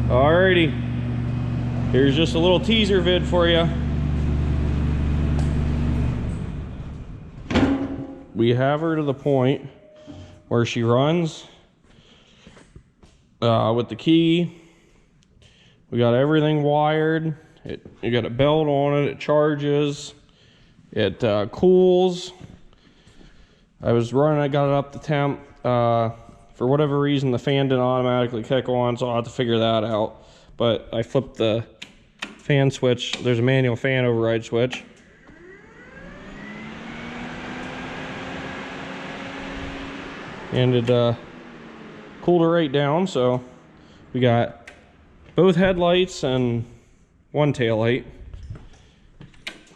Alrighty, here's just a little teaser vid for you. We have her to the point where she runs with the key. We got everything wired. You got a belt on it. It charges. It cools. I was running. I got it up to temp. For whatever reason, the fan didn't automatically kick on, so I'll have to figure that out. But I flipped the fan switch. There's a manual fan override switch. And it cooled her right down, so we got both headlights and one tail light.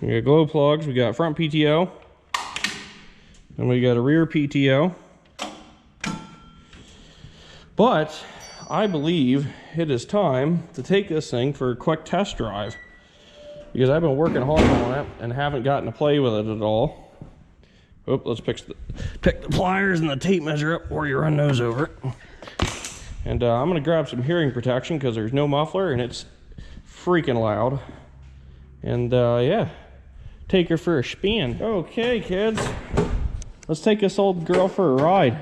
We got glow plugs, we got front PTO, and we got a rear PTO. But I believe it is time to take this thing for a quick test drive, because I've been working hard on it and haven't gotten to play with it at all. Oh, let's pick the pliers and the tape measure up before you run those over it. And I'm gonna grab some hearing protection because there's no muffler and it's freaking loud. And yeah, take her for a spin. Okay, kids, let's take this old girl for a ride.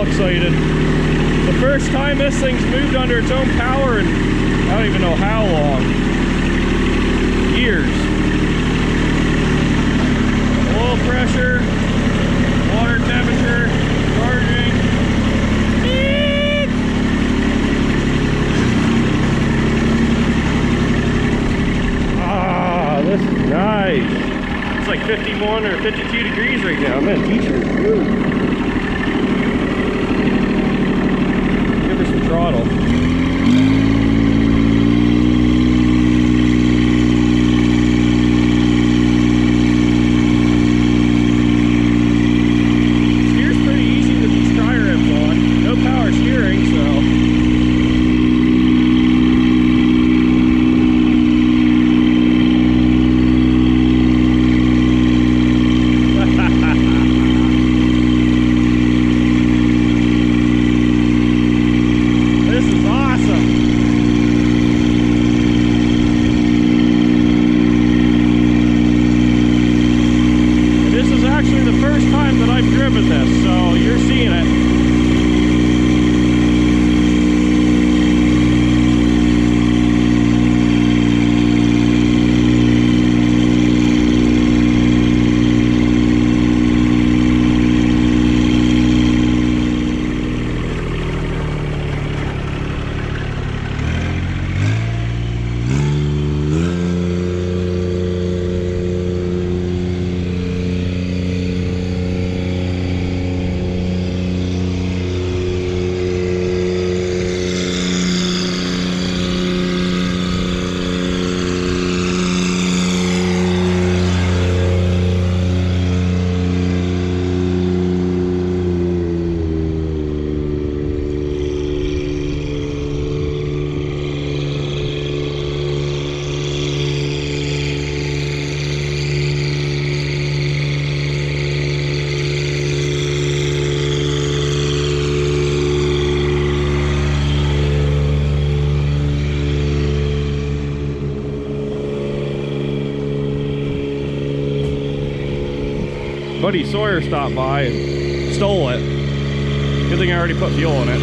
Excited. The first time this thing's moved under its own power in I don't even know how long. Years. Oil pressure, water temperature, charging. Ah, this is nice. It's like 51 or 52 degrees right now. I'm in a t-shirt. Throttle. Steers pretty easy with these tri rips on. No power steering, so. Buddy Sawyer stopped by and stole it. Good thing I already put fuel in it.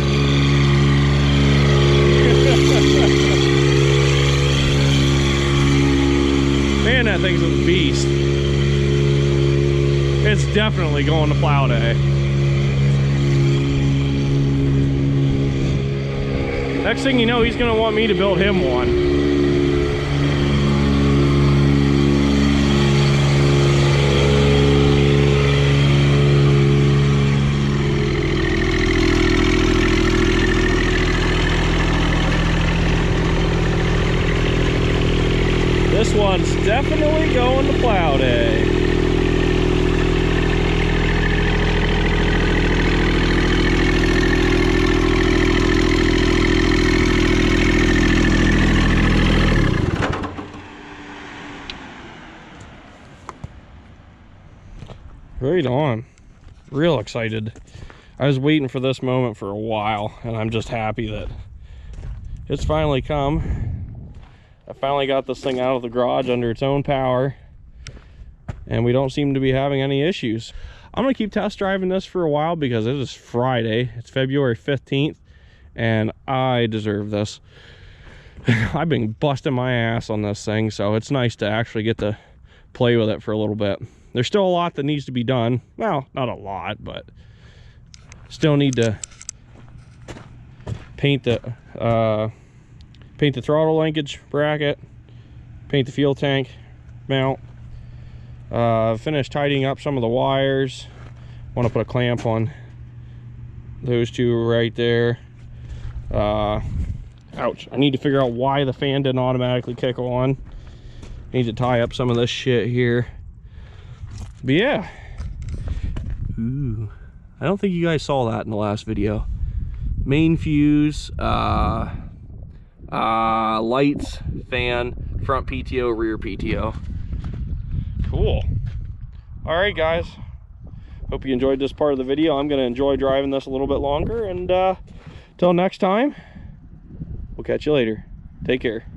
Man, that thing's a beast. It's definitely going to plow day. Next thing you know, he's gonna want me to build him one. This one's definitely going to plow day. Right on. Real excited. I was waiting for this moment for a while, and I'm just happy that it's finally come. I finally got this thing out of the garage under its own power, and we don't seem to be having any issues. I'm gonna keep test driving this for a while because it is Friday. It's February 15th, and I deserve this. I've been busting my ass on this thing, so it's nice to actually get to play with it for a little bit. There's still a lot that needs to be done. Well, not a lot, but still need to paint the throttle linkage bracket, paint the fuel tank mount, finish tidying up some of the wires. Want to put a clamp on those two right there. Ouch, I need to figure out why the fan didn't automatically kick on. Need to tie up some of this shit here. But yeah. Ooh, I don't think you guys saw that in the last video. Main fuse, lights, fan, front PTO, rear PTO. Cool. All right, guys. Hope you enjoyed this part of the video. I'm gonna enjoy driving this a little bit longer, and till next time, we'll catch you later. Take care.